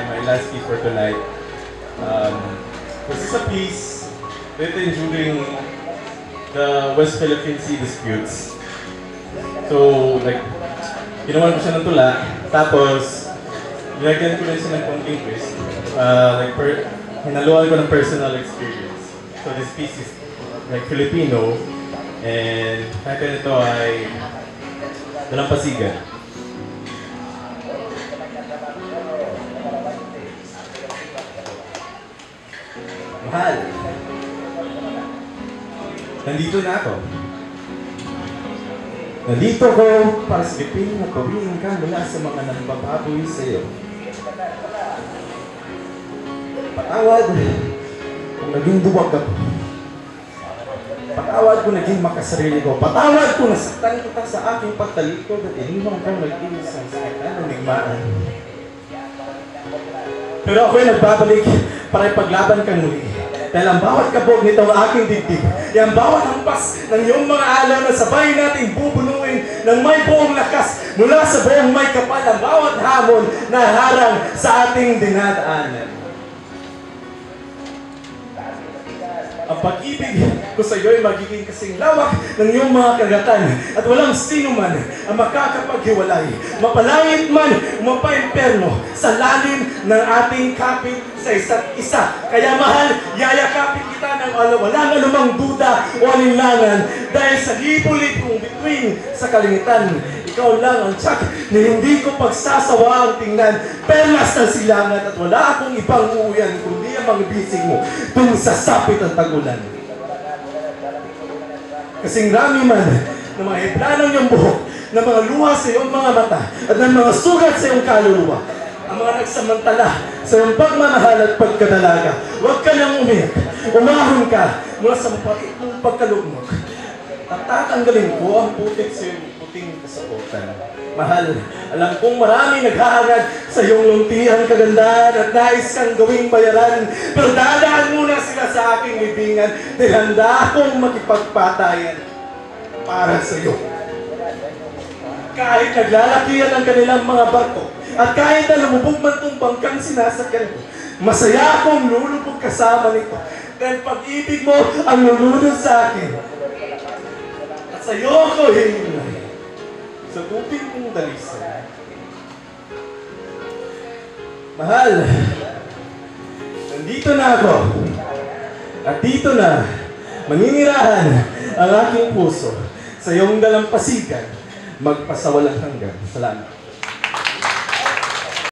my last piece for tonight. This is a piece written during the West Philippine Sea disputes. So, like, ginawan ko siya ng tula, tapos, nilagyan ko rin siya ng konting twist. Hinaluan ko ng personal experience. So, this piece is, like, Filipino, and title nito ay Dalampasigan. Mahal, nandito na ako. Nandito ko para silipin na pawiin ka mula sa mga nambababoy sa iyo. Patawad kung naging duwag ako. Patawad kung naging makasarili ko. Patawad kung nasaktan kita sa aking pagtalikod at iniwang kang nag-iisang sa ng nigmaan. Pero ako'y nagbabalik para ipaglaban kang muli. Dahil ang bawat kabog nitong aking dibdib, ang bawat hampas ng iyong mga alaw na sabay nating bubunuin ng may buong lakas mula sa buong may kapal, ang bawat hamon na harang sa ating dinadaanan. Ang pag-ibig ko sa iyo ay magiging kasing lawak ng iyong mga kagatan at walang sino man ang makakapaghiwalay. Mapalangit man o mapaimperno sa lalim ng ating kapit sa isa't isa. Kaya mahal, yayakapin kita ng walang anumang duda o alinlangan dahil sa libo-libong bituin sa kalingitan. Ikaw lang ang tiyak na hindi ko pagsasawa ang tingnan, perlas ng silangan at wala akong ibang uuyan kundi ang mga bisig mo tung sasapit ang tagulan. Kasing rami man ng mga hibla ng iyong buhok, ng mga luha sa iyong mga mata at ng mga sugat sa iyong kaluluwa, ang mga nagsamantala sa iyong pagmamahal at pagkadalaga, huwag ka nang umiyak, umahon ka mula sa mapait mong pagkalugmok. At tatanggalin ko ang putik sa iyong puting kasaotan. Mahal, alam kong marami naghahangad sa iyong luntihan kagandahan at nais kang gawing bayaran. Pero dadaan muna sila sa aking libingan dahil handa akong makipagpatayan para sa iyo. Kahit naglalakihan ang kanilang mga barko at kahit na lumubog man itong bangkang sinasakyan ko, masaya akong lulubog kasama nito. Dahil pag-ibig mo ang lulunod sa akin. Sa iyo ako hinilay sa tubig kong dalisay. Mahal, nandito na ako. At dito na, maninirahan ang aking puso sa iyong dalampasigan, magpasawalang hanggan. Salamat.